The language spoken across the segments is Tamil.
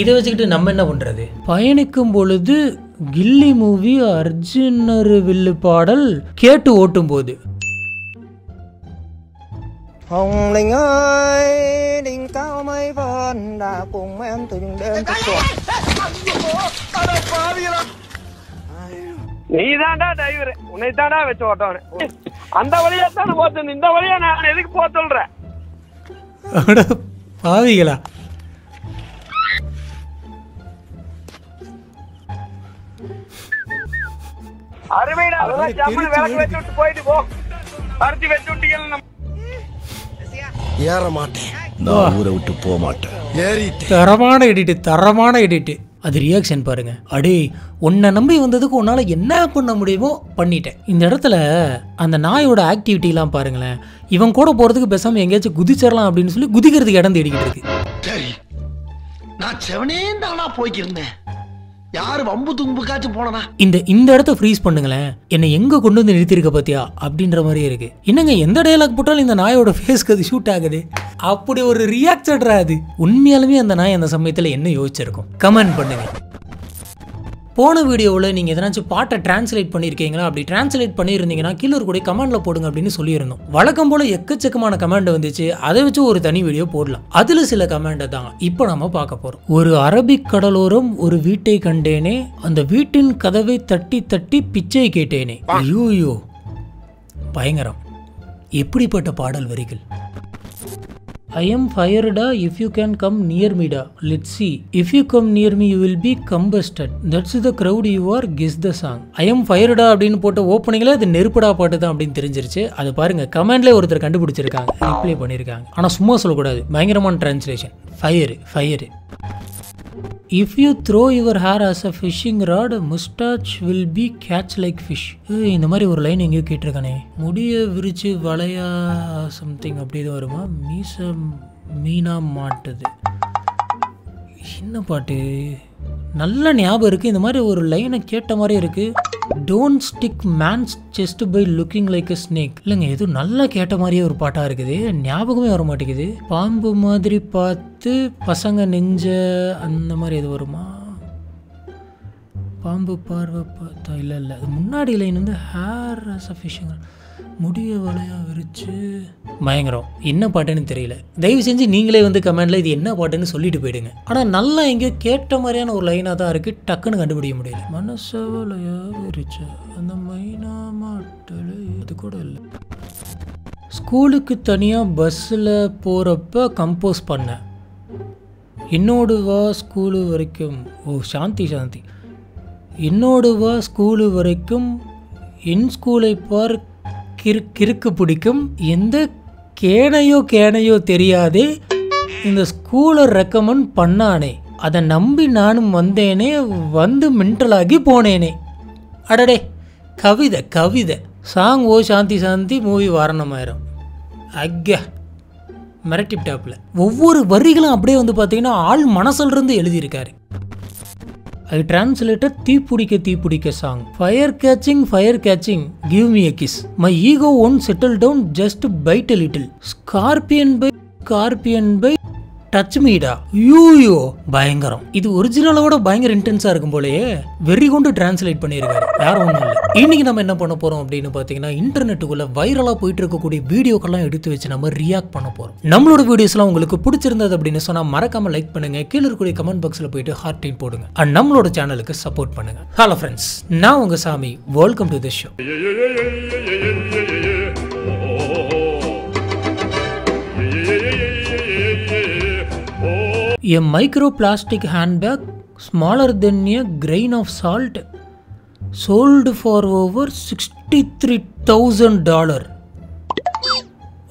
இதை வச்சுக்கிட்டு நம்ம என்ன பண்றது? பயணிக்கும் பொழுது கில்லி மூவி அர்ஜுனர் வில்லு பாடல் கேட்டு ஓட்டும் போது Hồng Linh ơi, đỉnh cao mây vần đã cùng em từ những đêm thức xuân. நீ தான்டா டிரைவர், உன்னை தான்டா வச்சு ஓட்டவனே. அந்த வழியா தானே போச்சு, இந்த வழியா நான் எதுக்கு போக சொல்றேன்? பாவிகளா? அருமைடா, ஜம்முன்னு விளக்கு வச்சு விட்டு போயிட்டு போ. பருத்தி வச்சு விட்டீங்க. ஏற மாட்டேன், நான் ஊரை விட்டு போக மாட்டேன். தரமான எடிட்டு. அது ரியாக்ஷன் பாருங்க. அடே, உன்னை நம்பி வந்ததுக்கு உன்னால என்ன பண்ண முடியுமோ பண்ணிட்டேன். இந்த இடத்துல அந்த நாயோட ஆக்டிவிட்டிலாம் பாருங்களேன். இவன் கூட போறதுக்கு பேசாம எங்கேயாச்சும் குதிச்சிடலாம் அப்படின்னு சொல்லி குதிக்கிறதுக்கு இடம் தேடிக்கிட்டு இருக்கு. சரி, நான் செவனே தானா போய்க்கிருந்தேன். யாரு வம்பு தும்புக்காச்சும் போனா இந்த இடத்த ஃப்ரீஸ் பண்ணுங்களேன். என்னை எங்க கொண்டு வந்து நிறுத்திருக்க பாத்தியா அப்படின்ற மாதிரியே இருக்கு. என்னங்க எந்த டயலாக் போட்டாலும் இந்த நாயோட ஃபேஸ்க்கு அது ஷூட் ஆகுது. அப்படி ஒரு ரியாக்ஷன்ரா அது. உண்மையாலுமே அந்த நாய் அந்த சமயத்துல என்ன யோசிச்சிருக்கும்? கமெண்ட் பண்ணுங்க. போன வீடியோவில் நீங்கள் எதனாச்சும் பாட்டை டிரான்ஸ்லேட் பண்ணியிருக்கீங்களா? அப்படி டிரான்ஸ்லேட் பண்ணியிருந்தீங்கன்னா கீழே கூட கமெண்ட்ல போடுங்க அப்படின்னு சொல்லியிருந்தோம். வழக்கம் போல எக்கச்சக்கமான கமெண்ட் வந்துச்சு. அதை வச்சு ஒரு தனி வீடியோ போடலாம். அதில் சில கமெண்ட்டை தான் இப்போ நம்ம பார்க்க போகிறோம். ஒரு அரபிக் கடலோரம் ஒரு வீட்டை கண்டேனே, அந்த வீட்டின் கதவை தட்டி தட்டி பிச்சை கேட்டேனே. ஐயோ, பயங்கரம். எப்படிப்பட்ட பாடல் வரிகள். I am fired if you can come near me da. Let's see. If you come near me you will be combusted. That's the crowd you are. Guess the song. I am fired அப்படின்னு போட்ட ஓப்பனிங்ல அது நெருப்படா பாட்டு தான் அப்படின்னு தெரிஞ்சிருச்சு. அது பாருங்க கமெண்ட்ல ஒருத்தர் கண்டுபிடிச்சிருக்காங்க, ரிப்ளை பண்ணிருக்காங்க. ஆனா சும்மா சொல்லக்கூடாது, பயங்கரமான translation. Fire. If you throw your hair as a fishing rod, mustache will be catch like fish. இந்த மாதிரி ஒரு லைன் எங்கேயோ கேட்டிருக்கானே. முடிய விரிச்சு வளையா சம்திங் அப்படி தான் வருமா? மீனா மாட்டுது. என்ன பாட்டு? நல்ல ஞாபகம் இருக்குது. இந்த மாதிரி ஒரு லைனை கேட்ட மாதிரி இருக்குது. Don't stick man's chest by looking like a snake. இல்லைங்க, எதுவும் நல்லா கேட்ட மாதிரியே ஒரு பாட்டாக இருக்குது. ஞாபகமே வர மாட்டேங்குது. பாம்பு மாதிரி பார்த்து பசங்க நெஞ்ச அந்த மாதிரி எது வருமா? பாம்பு பார்வை பார்த்தா இல்லை. அது முன்னாடி லைன் வந்து ஹேர் ஆஸ் அ ஃபிஷிங், முடிய வளையா விரிச்சு. பயங்கரம். என்ன பாட்டுன்னு தெரியல. தயவு செஞ்சு நீங்களே வந்து கமெண்ட்ல இது என்ன பாட்டுன்னு சொல்லிட்டு போயிடுங்க. ஆனால் நல்லா எங்கேயோ கேட்ட மாதிரியான ஒரு லைனாக தான் இருக்குது. டக்குன்னு கண்டுபிடிக்க முடியல. மனச வளையா விரிச்ச அந்த மைனா மாட்டல் அது கூட இல்லை. ஸ்கூலுக்கு தனியாக பஸ்ஸில் போகிறப்ப கம்போஸ் பண்ணேன். என்னோடு வா ஸ்கூலு வரைக்கும். ஓ, சாந்தி. என்னோடு வா ஸ்கூலு வரைக்கும், என் ஸ்கூலை பார், கிறுக்கு பிடிக்கும், எந்த கேனையோ தெரியாதே, இந்த ஸ்கூலை ரெக்கமெண்ட் பண்ணானே, அதை நம்பி நானும் வந்தேனே, வந்து மென்டலாகி போனேனே. அடடே, கவிதை சாங். ஓ சாந்தி மூவி வாரணமாயிரம். அக்க மிரட்டிப்டாப்பில் ஒவ்வொரு வரிகளும் அப்படியே வந்து பார்த்தீங்கன்னா ஆள் மனசிலிருந்து எழுதியிருக்காரு. I translated தீப்பிடிக்க song. Fire catching, give me a kiss. My ego won't settle down, just bite a little. Scorpion by touch me da. யூயோ, பயங்கரம். இது ஒரிஜினலோட பயங்கர இன்டென்ஸா இருக்கும் போலயே வெறி கொண்டு டிரான்ஸ்லேட் பண்ணியிருக்காரு. வேற ஒன்றும் இல்லை. இன்னைக்கு நம்ம என்ன பண்ண போறோம் அப்படின்னு பார்த்தீங்கன்னா, இன்டர்நெட்டுக்குள்ள வைரலா போயிட்டு இருக்கக்கூடிய வீடியோக்கெல்லாம் எடுத்து வச்சு நம்ம ரியாக்ட் பண்ண போறோம். நம்மளோட வீடியோஸ்லாம் உங்களுக்கு பிடிச்சிருந்தது அப்படின்னு சொன்னா மறக்காம லைக் பண்ணுங்க. கீழே இருக்கக்கூடிய கமெண்ட் பாக்ஸ்ல போயிட்டு ஹார்ட்டின் போடுங்க. அண்ட் நம்மளோட சேனலுக்கு சப்போர்ட் பண்ணுங்க. ஹலோ ஃப்ரெண்ட்ஸ், நான் உங்க சாமி. Welcome to the show. A microplastic handbag smaller than a grain of salt sold for over $63,000.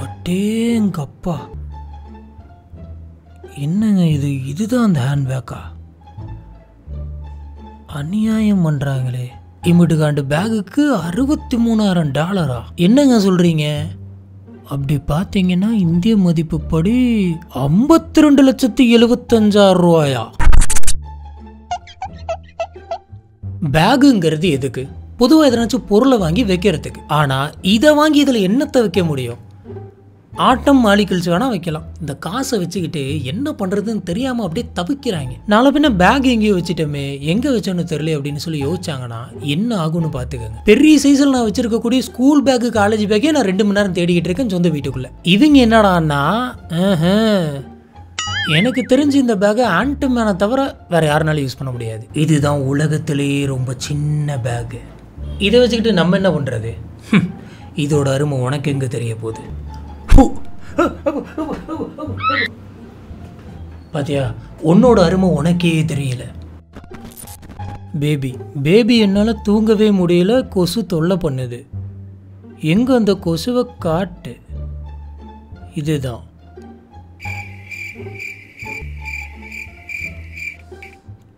அடேங்கப்பா, என்னங்க இதுதான் அந்த ஹேண்ட்பேக்கா? அநியாயம் பண்றாங்களே. இமிட்டுக்காண்டு பேகுக்கு $63,000. என்னங்க சொல்றீங்க? அப்படி பார்த்தீங்கன்னா இந்திய மதிப்புப்படி 52,75,000 ரூபாயா? பேகுங்கிறது எதுக்கு? பொதுவாக எதனாச்சும் பொருளை வாங்கி வைக்கிறதுக்கு. ஆனால் இதை வாங்கி இதில் என்னத்தை வைக்க முடியும்? ஆட்டம் மாலிகல்ஸ் வேணால் வைக்கலாம். இந்த காசை வச்சுக்கிட்டு என்ன பண்ணுறதுன்னு தெரியாமல் அப்படியே தவிக்கிறாங்க. நாளை பின்ன பேக் எங்கேயோ வச்சுட்டோமே, எங்கே வச்சோன்னு தெரியல அப்படின்னு சொல்லி யோசிச்சாங்கன்னா என்ன ஆகும்னு பார்த்துக்கோங்க. பெரிய சைஸில் நான் வச்சிருக்கக்கூடிய ஸ்கூல் பேக்கு காலேஜ் பேக்கே நான் 2 மணி நேரம் தேடிக்கிட்டு இருக்கேன் சொந்த வீட்டுக்குள்ளே. இவங்க என்னடான்னா எனக்கு தெரிஞ்சு இந்த பேக்கை ஆண்டமேனை தவிர வேற யாருனாலும் யூஸ் பண்ண முடியாது. இதுதான் உலகத்திலேயே ரொம்ப சின்ன பேக்கு. இதை வச்சுக்கிட்டு நம்ம என்ன பண்ணுறது? இதோட அருமை உனக்கு எங்கே தெரிய போகுது? பாத்தியா, உன்னோட அருமை உனக்கே தெரியல. பேபி என்னால் தூங்கவே முடியல, கொசு தொல்லை பண்ணுது. எங்கே அந்த கொசுவை காட்டு. இதுதான்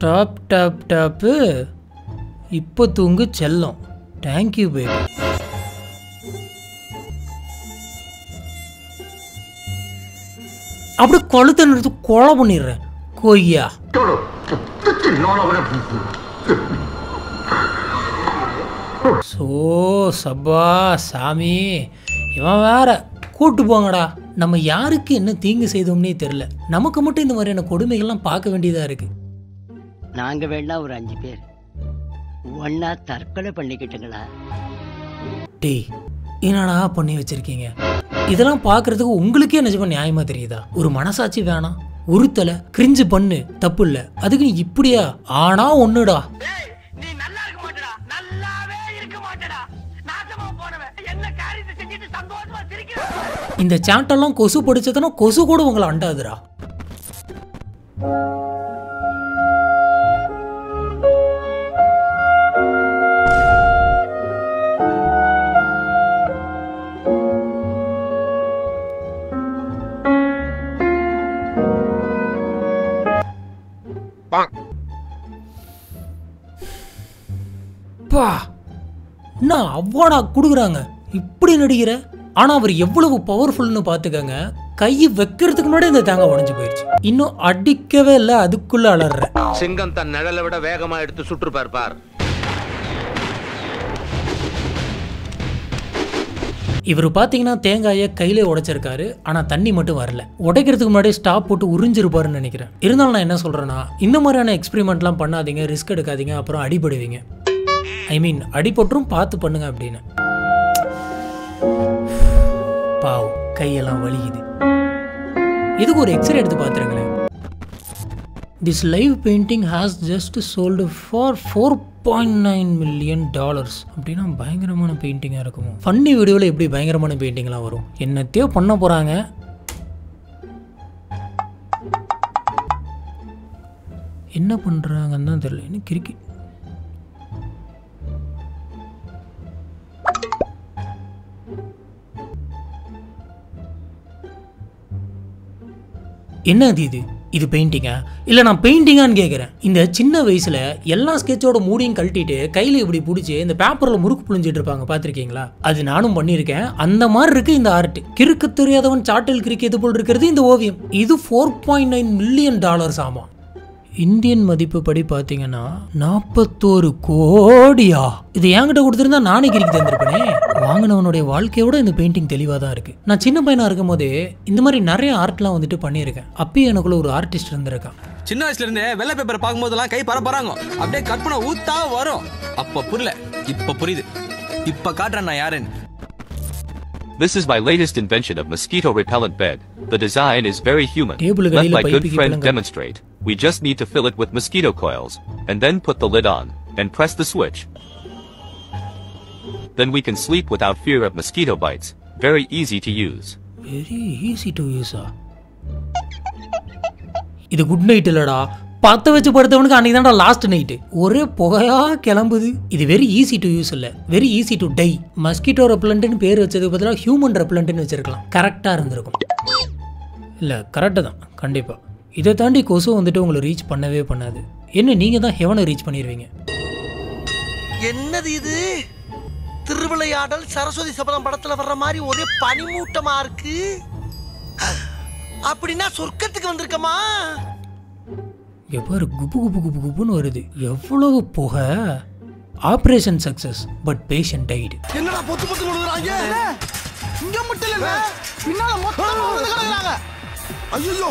டாப் டாப் டாப்பு. இப்போ தூங்கு செல்லம். Thank you baby. அப்படியே கழுத்தை நிறுத்து கொலை பண்ணிடுறேன் கொய்யா. சோ சப்பா சாமி, இவன் வேற கூட்டு போங்கடா. நம்ம யாருக்கு என்ன தீங்கு செய்தோம்னே தெரியல. நமக்கு மட்டும் இந்த மாதிரியான கொடுமைகள்லாம் பார்க்க வேண்டியதா இருக்கு. நாங்க வேணா ஒரு 5 பேர் ஒன்னா தற்கொலை பண்ணிக்கிட்டுங்களா? டேய், என்னடா பண்ணி வச்சிருக்கீங்க? இதெல்லாம் பார்க்கறதுக்கு உங்களுக்கே நிஜமா நியாயமா தெரியுதா? ஒரு மனசாட்சி வேணாம்? உறுத்தலை கிரிஞ்சு பண்ணு, தப்பு இல்லை. அதுக்கு நீ இப்படியா? ஆனா ஒண்ணுடா, இந்த சாட்டெல்லாம் கொசு படிச்சதுன்னா கொசு கூட உங்களை அண்டாதுடா. நான் அவார்டா கொடுக்குறாங்க, இப்படி நடிக்கிற. ஆனா அவர் எவ்வளவு பவர்ஃபுல்னு பாத்துக்கங்க. கையை வைக்கிறதுக்கு முன்னாடி இந்த தேங்காய் உடைஞ்சு போயிடுச்சு. இன்னும் அடிக்கவே இல்லை, அதுக்குள்ள அலற. சிங்கம் தன் நிழலை விட வேகமா எடுத்து சுற்று பார்ப்பார். இவர் பார்த்தீங்கன்னா தேங்காயை கையிலே உடைச்சிருக்காரு. ஆனால் தண்ணி மட்டும் வரல. உடைக்கிறதுக்கு முன்னாடி ஸ்டாப் போட்டு உறிஞ்சிருப்பாருன்னு நினைக்கிறேன். இருந்தாலும் நான் என்ன சொல்கிறேன்னா, இந்த மாதிரியான எக்ஸ்பெரிமெண்ட்லாம் பண்ணாதீங்க, ரிஸ்க் எடுக்காதீங்க, அப்புறம் அடிபடுவீங்க. ஐ மீன் அடிபட்டுரும், பார்த்து பண்ணுங்க அப்படின்னு. பாவ், கையெல்லாம் வலிக்குது. இதுக்கு ஒரு எக்ஸ்ரே எடுத்து பார்த்துருங்களேன். This live painting has just sold for $4.9 million. அப்படின்னா பயங்கரமான பெயிண்டிங்காக இருக்குமோ? ஃபன்னி வீடியோவில் எப்படி பயங்கரமான பெயிண்டிங்லாம் வரும்? என்னத்தையோ பண்ண போகிறாங்க. என்ன பண்ணுறாங்கன்னு தான் தெரியல. என்ன கிறுக்கி என்ன இது பெயிண்டிங்கா? இல்லை நான் பெயிண்டிங்கான்னு கேட்குறேன். இந்த சின்ன வயசில் எல்லா ஸ்கெட்சோட மூடியும் கழட்டிட்டு கையில் இப்படி பிடிச்சி இந்த பேப்பரில் முறுக்கு புழிஞ்சிட்டு இருப்பாங்க, பார்த்துருக்கீங்களா? அது நானும் பண்ணியிருக்கேன். அந்த மாதிரி இருக்கு இந்த ஆர்ட். கிறுக்கு தெரியாதவன் சாட்டில் கிறுக்கியது போல் இருக்கிறது இந்த ஓவியம். இது $4.9 million ஆமாம். இந்தியன் மதிப்பு படி பார்த்தீங்கன்னா 41 கோடியா? இது என்கிட்ட கொடுத்துருந்தா நானே கிறுக்கி தந்திருப்பேனே. வாங்கினவனுடைய வாழ்க்கையோட இந்த பெயிண்டிங் தெளிவாக தான் இருக்கு. நான் சின்ன பையனா இருக்கும் போதே இந்த மாதிரி நிறைய ஆர்ட்லாம் வந்துட்டு பண்ணியிருக்கேன். அப்பயும் எனக்குள்ள ஒரு ஆர்டிஸ்ட் இருந்திருக்கான். சின்ன வயசுல இருந்தே வெள்ளை பேப்பர் பார்க்கும்போதெல்லாம் கை பரப்பறாங்க, அப்படியே கற்பனை ஊத்தா வரும். அப்ப புரியல, இப்ப புரியுது. இப்ப காட்டுறேன் நான் யாருன்னு. This is my latest invention of mosquito repellent bed. The design is very human. Let my good friend demonstrate. We just need to fill it with mosquito coils, and then put the lid on, and press the switch. Then we can sleep without fear of mosquito bites. Very easy to use. Very easy to use. இது குட் நைட் இல்லடா, பத்த வச்சு படுத்தவனுக்கு அன்னைக்கு தான்டா லாஸ்ட் நைட்டு. ஒரே புகையா கிளம்புது. இது வெரி ஈஸி டு யூஸ் இல்லை, very easy to die. Mosquito ரெப்பலண்ட்னு பேர் வச்சதுக்கு பதிலாக ஹியூமன் ரெப்பலண்ட்னு வச்சிருக்கலாம். கரெக்டாக இருந்திருக்கும். இல்லை கரெக்டு தான் கண்டிப்பாக. இதை தாண்டி கொசு வந்துட்டு உங்களை ரீச் பண்ணவே பண்ணாது. என்ன நீங்கள் தான் ஹெவனை ரீச் பண்ணிடுவீங்க. என்னது இது? திருவிளையாடல் சரஸ்வதி சபதம் படத்துல வர்ற மாதிரி ஒரே பனிமூட்டமா இருக்கு. அப்படின்னா சொர்க்கத்துக்கு வந்திருக்கமா? எவ்வாறு குபு குபு குபு குபுன்னு வருது. எவ்வளவு புகை. Operation success but patient died. என்னடா பொத்து பொத்து விழுறாங்க? இங்க மட்டும் இல்ல பின்னால மொத்தமா வந்து கிடக்குறாங்க. ஐயோ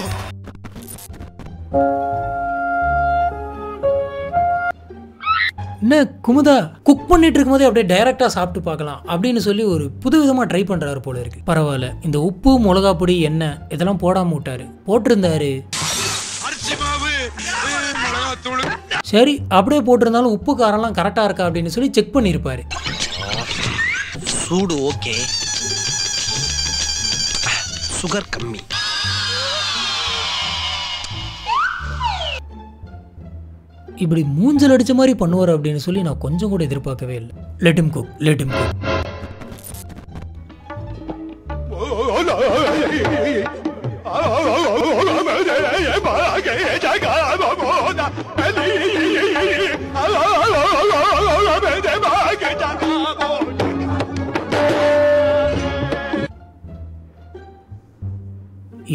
என்ன குமுதா குக் பண்ணிட்டு இருக்கும்போதே அப்படியே டைரக்டா சாப்பிட்டு பார்க்கலாம் அப்படின்னு சொல்லி ஒரு புதுவிதமா ட்ரை பண்றாரு போல இருக்கு. பரவாயில்ல, இந்த உப்பு மிளகா பொடி எண்ணெய் இதெல்லாம் போடாம விட்டாரு, போட்டிருந்தாரு. சரி அப்படியே போட்டிருந்தாலும் உப்பு காரம்லாம் கரெக்டா இருக்கா அப்படின்னு சொல்லி செக் பண்ணிருப்பாரு. சூடு ஓகே, சுகர் கம்மி. இப்படி மூஞ்சல் அடிச்ச மாதிரி பண்ணுவார் அப்படின்னு சொல்லி நான் கொஞ்சம் கூட எதிர்பார்க்கவே இல்லை. Let him cook, let him cook.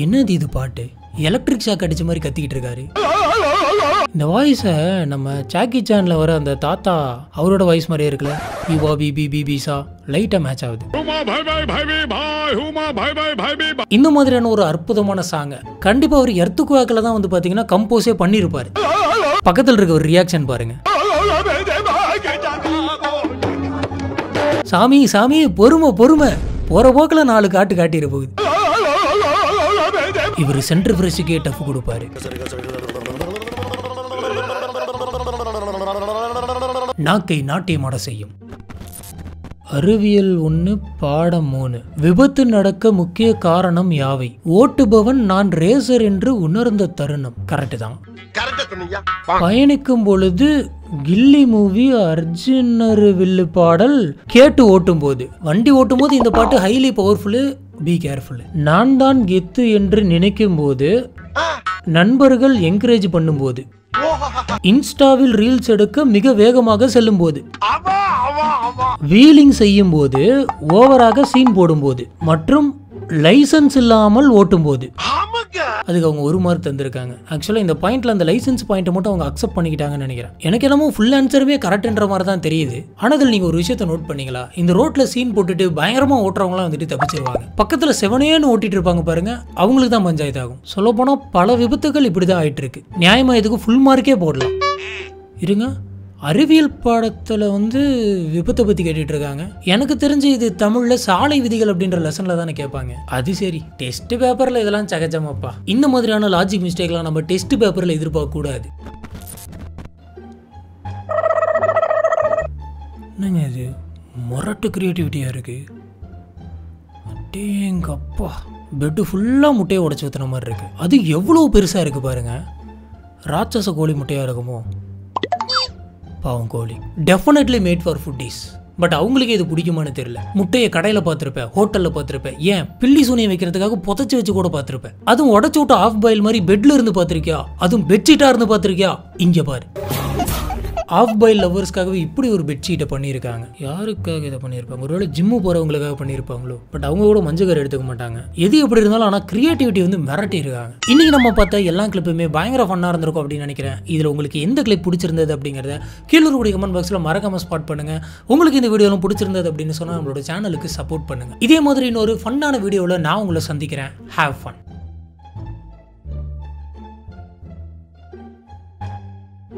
என்னது இது பாட்டு? எலக்ட்ரிக் ஷாக் அடிச்ச மாதிரி கத்திக்கிட்டு இருக்காரு. இந்த வாய்ஸை நம்ம சாக்கி சேனில் வர அந்த தாத்தா அவரோட வாய்ஸ் மாதிரியே இருக்குல்ல, பிபா பிபி பிபிசா லைட்டாக மேட்ச் ஆகுது. இந்த மாதிரியான ஒரு அற்புதமான சாங்கை கண்டிப்பாக அவர் எர்த்துக்குவாக்கில் தான் வந்து பார்த்தீங்கன்னா கம்போஸே பண்ணியிருப்பார். பக்கத்தில் இருக்க ஒரு ரியாக்ஷன் பாருங்க. சாமி சாமி பொறுமை பொறுமை, போகிற போக்கில் 4 காட்டு காட்டிட போகுது. இவர் சென்டர் ஃப்ரெஷ்ஷுக்கே டஃப் கொடுப்பாரு. நாக்கை நாட்டியமாட செய்யும். அறிவியல் 1 பாடம் 3. விபத்து நடக்க முக்கிய காரணம் யாவை? ஓட்டுபவன் நான் ரேசர் என்று உணர்ந்த தருணம். கரெக்ட் தான். பயணிக்கும் பொழுது கில்லி மூவி அர்ஜுனர் வில்லு பாடல் கேட்டு ஓட்டும் போது. வண்டி ஓட்டும் போது இந்த பாட்டு ஹைலி பவர்ஃபுல்லு, பி கேர்ஃபுல். நான் தான் கெத்து என்று நினைக்கும் போது, நண்பர்கள் என்கரேஜ் பண்ணும் போது, இன்ஸ்டாவில் ரீல்ஸ் எடுக்க மிக வேகமாக செல்லும் போது, வீலிங் செய்யும் போது, ஓவராக சீன் போடும் போது, மற்றும் லைசன்ஸ் இல்லாமல் ஓட்டும் போது. அதுக்கு அவங்க 1 மார்க் தந்திருக்காங்க. ஆக்சுவலாக இந்த பாயிண்ட்ல அந்த லைசன்ஸ் பாயிண்ட்டை மட்டும் அவங்க அக்செப்ட் பண்ணிக்கிட்டாங்கன்னு நினைக்கிறேன். எனக்கு என்னமோ ஃபுல் ஆன்சருமே கரெக்ட்ன்ற மாதிரி தான் தெரியுது. ஆனால் அதில் நீங்கள் ஒரு விஷயத்தை நோட் பண்ணீங்களா? இந்த ரோட்டில் சீன் போட்டுட்டு பயங்கரமாக ஓட்டுறவங்களாம் வந்துட்டு தப்பிச்சிருவாங்க. பக்கத்தில் செவனேன்னு ஓட்டிட்டு இருப்பாங்க பாருங்க, அவங்களுக்கு தான் பஞ்சாயத்து ஆகும். சொல்லப்போனால் பல விபத்துகள் இப்படி தான் ஆயிட்டு இருக்கு. நியாயமாக இதுக்கு ஃபுல் மார்க்கே போடலாம். இருங்க, அறிவியல் பாடத்தில் வந்து விபத்தை பற்றி கேட்டுட்டு இருக்காங்க. எனக்கு தெரிஞ்சு இது தமிழில் சாலை விதிகள் அப்படின்ற லெசனில் தானே கேட்பாங்க. அது சரி, டெஸ்ட் பேப்பரில் இதெல்லாம் சகஜமாப்பா. இந்த மாதிரியான லாஜிக் மிஸ்டேக்லாம் நம்ம டெஸ்ட் பேப்பரில் எதிர்பார்க்க கூடாது. என்னங்க இது முரட்டு கிரியேட்டிவிட்டியாக இருக்கு. அடேங்கப்பா, பெட்டு ஃபுல்லாக முட்டையை உடச்சி ஊற்றுன மாதிரி இருக்கு. அது எவ்வளோ பெருசாக இருக்கு பாருங்க. ராட்சச கோழி முட்டையாக இருக்குமோ? பாவம் கோழி. Definitely made for foodies. But அவங்களுக்கு இது பிடிக்குமான்னு தெரியல. முட்டையை கடையில் பார்த்துருப்பேன், ஹோட்டலில் பார்த்துருப்பேன், ஏன் பில்லி சூனியை வைக்கிறதுக்காக புதைச்சி வச்சு கூட பார்த்துருப்பேன். அதுவும் உடச்சு விட்டு ஆஃப் பாயில் மாதிரி பெட்ல இருந்து பார்த்துருக்கியா? அதுவும் பெட்ஷீட்டாக இருந்து பார்த்துருக்கியா? இங்கே பாரு, ஆஃப் பாயில் லவர்ஸ்க்காகவே இப்படி ஒரு பெட்ஷீட்டை பண்ணியிருக்காங்க. யாருக்காக இதை பண்ணியிருப்பாங்க? ஒருவேளை ஜிம்மு போகிறவங்களுக்காக பண்ணியிருப்பாங்களோ? பட் அவங்க கூட மஞ்சள் எடுத்துக்க மாட்டாங்க. எது எப்படி இருந்தாலும் ஆனால் கிரியேட்டிவிட்டி வந்து மிரட்டி இருக்காங்க. இன்னைக்கு நம்ம பார்த்தா எல்லா கிளிப்புமே பயங்கர ஃபன்னாக இருந்திருக்கும் அப்படின்னு நினைக்கிறேன். இதில் உங்களுக்கு எந்த கிளிப் பிடிச்சிருந்தது அப்படிங்கிறத கீழே இருக்கக்கூடிய கமெண்ட் பாக்ஸில் மறக்காம ஸ்பாட் பண்ணுங்க. உங்களுக்கு இந்த வீடியோலாம் பிடிச்சிருந்தது அப்படின்னு சொன்னால் நம்மளோட சேனலுக்கு சப்போர்ட் பண்ணுங்க. இதே மாதிரி இன்னொரு ஃபன்னான வீடியோவில் நான் உங்களை சந்திக்கிறேன். Have fun.